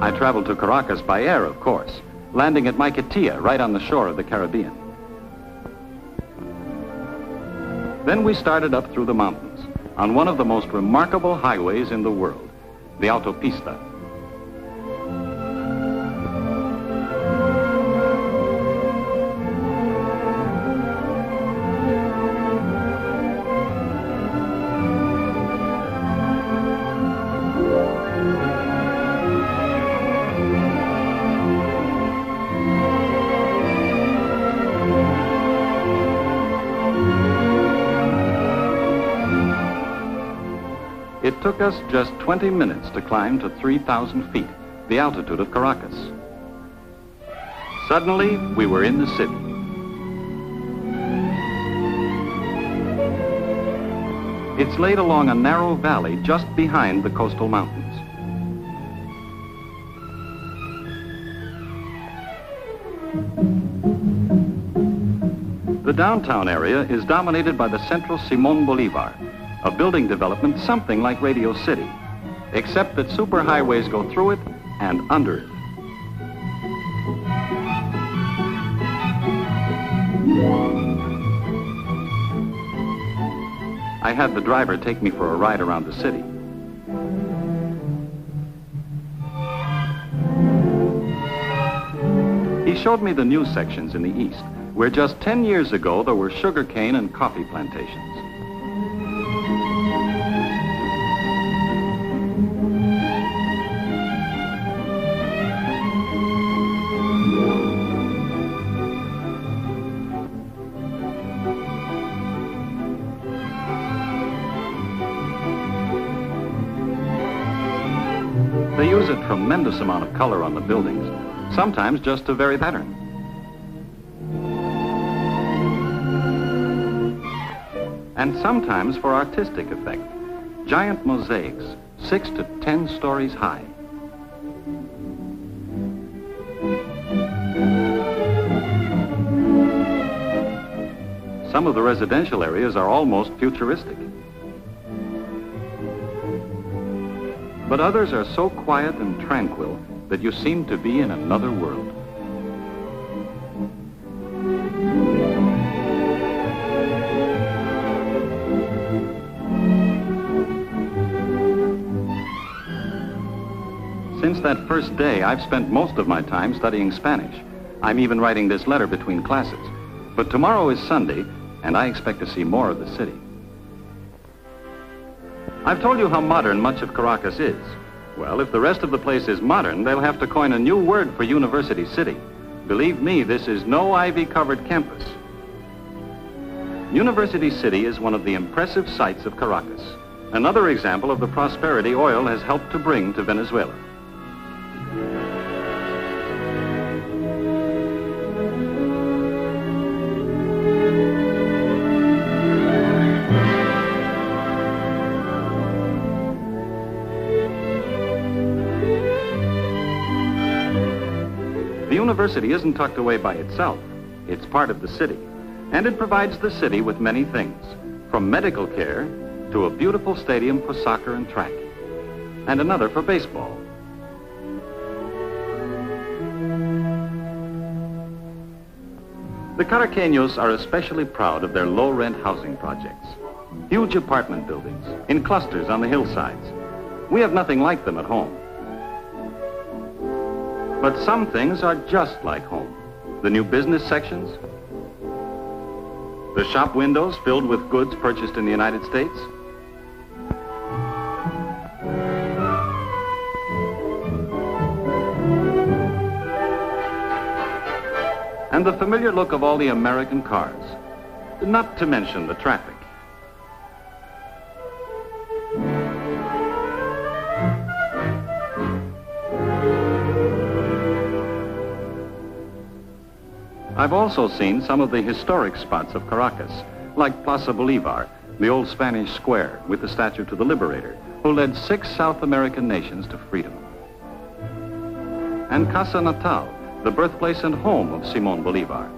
I traveled to Caracas by air, of course, landing at Maiquetía, right on the shore of the Caribbean. Then we started up through the mountains on one of the most remarkable highways in the world, the autopista. It took us just 20 minutes to climb to 3,000 feet, the altitude of Caracas. Suddenly, we were in the city. It's laid along a narrow valley just behind the coastal mountains. The downtown area is dominated by the Central Simón Bolívar, a building development something like Radio City, except that superhighways go through it and under it. I had the driver take me for a ride around the city. He showed me the new sections in the east, where just 10 years ago there were sugarcane and coffee plantations. They use a tremendous amount of color on the buildings, sometimes just to vary the pattern. And sometimes for artistic effect, giant mosaics, 6 to 10 stories high. Some of the residential areas are almost futuristic. But others are so quiet and tranquil that you seem to be in another world. Since that first day, I've spent most of my time studying Spanish. I'm even writing this letter between classes. But tomorrow is Sunday, and I expect to see more of the city. I've told you how modern much of Caracas is. Well, if the rest of the place is modern, they'll have to coin a new word for University City. Believe me, this is no ivy-covered campus. University City is one of the impressive sights of Caracas, another example of the prosperity oil has helped to bring to Venezuela. The university isn't tucked away by itself. It's part of the city, and it provides the city with many things, from medical care to a beautiful stadium for soccer and track, and another for baseball. The Caraqueños are especially proud of their low-rent housing projects, huge apartment buildings in clusters on the hillsides. We have nothing like them at home. But some things are just like home. The new business sections, the shop windows filled with goods purchased in the United States, and the familiar look of all the American cars, not to mention the traffic. I've also seen some of the historic spots of Caracas, like Plaza Bolivar, the old Spanish square with the statue to the liberator, who led 6 South American nations to freedom. And Casa Natal, the birthplace and home of Simón Bolívar.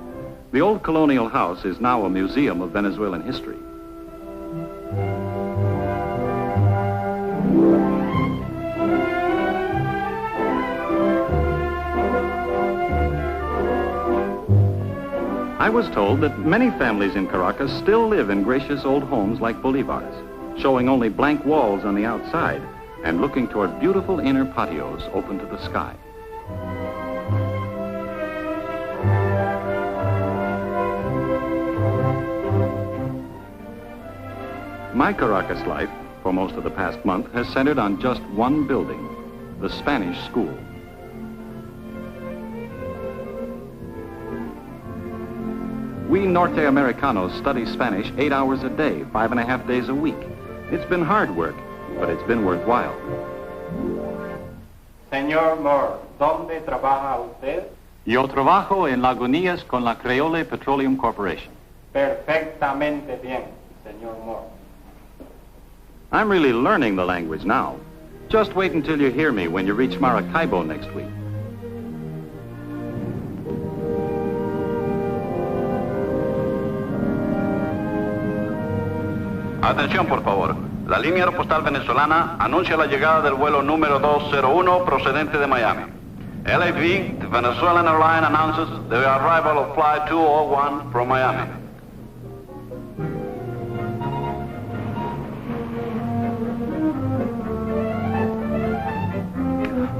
The old colonial house is now a museum of Venezuelan history. I was told that many families in Caracas still live in gracious old homes like Bolivar's, showing only blank walls on the outside and looking toward beautiful inner patios open to the sky. My Caracas life, for most of the past month, has centered on just one building, the Spanish school. We Norte Americanos study Spanish 8 hours a day, 5.5 days a week. It's been hard work, but it's been worthwhile. Señor Moore, ¿dónde trabaja usted? Yo trabajo en Lagunías con la Creole Petroleum Corporation. Perfectamente bien, señor Moore. I'm really learning the language now. Just wait until you hear me when you reach Maracaibo next week. Atención, por favor. La línea aeropostal venezolana anuncia la llegada del vuelo número 201 procedente de Miami. LAV, the Venezuelan airline, announces the arrival of flight 201 from Miami.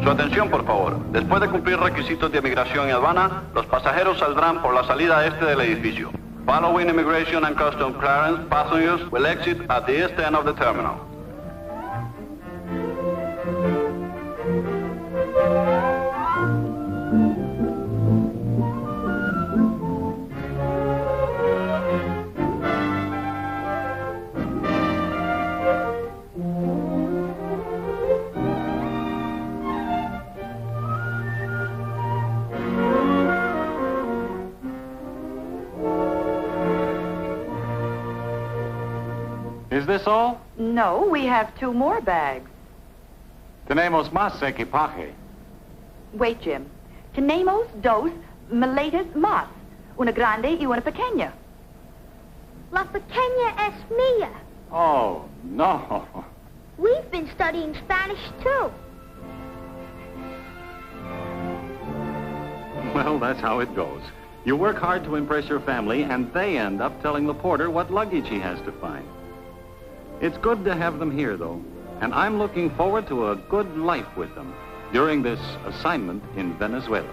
Su atención, por favor. Después de cumplir requisitos de migración y aduana, los pasajeros saldrán por la salida este del edificio. Following immigration and customs clearance, passengers will exit at the east end of the terminal. Is this all? No, we have 2 more bags. Tenemos más equipaje. Wait, Jim. Tenemos 2 maletas más. Una grande y una pequeña. La pequeña es mía. Oh, no. We've been studying Spanish, too. Well, that's how it goes. You work hard to impress your family, and they end up telling the porter what luggage he has to find. It's good to have them here, though, and I'm looking forward to a good life with them during this assignment in Venezuela.